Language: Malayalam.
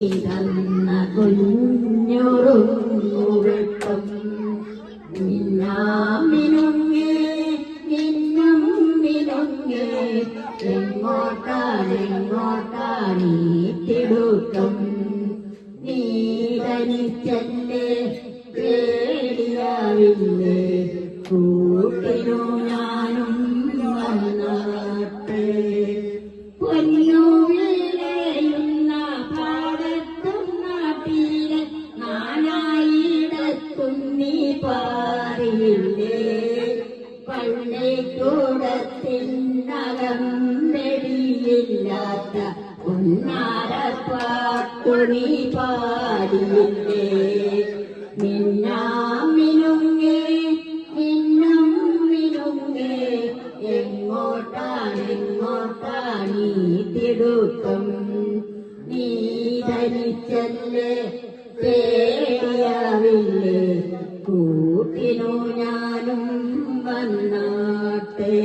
ഇതന്ന കുഞ്ഞുറുങ്ങുവെട്ടം മിന്നുങ്ങേ മിന്നും മിനുങ്ങേ എങ്ങോട്ടാണീ തിടുക്കം നീതനിച്ചല്ലേ പേടിയാവില്ലേ കൂട്ടിനു ഞാനും വന്നാട്ടെ പൊന്നുവിളയുന്ന പാടത്തും നാട്ടിലെ നാനായിടത്തും നീ പാറിയില്ലേ പള്ളിക്കൂടത്തിനകം വെടിയില്ലാത്ത ഉന്നാരപ്പാട്ടു നീ പാടിയില്ലേ മിന്നുങ്ങേ മിന്നും മിനുങ്ങേ എങ്ങോട്ടാണീ തിടുക്കം നീ ധരിച്ചല്ലേ പേടിയാവില്ലേ കൂട്ടിനു ഞാനും വന്നാട്ടെ.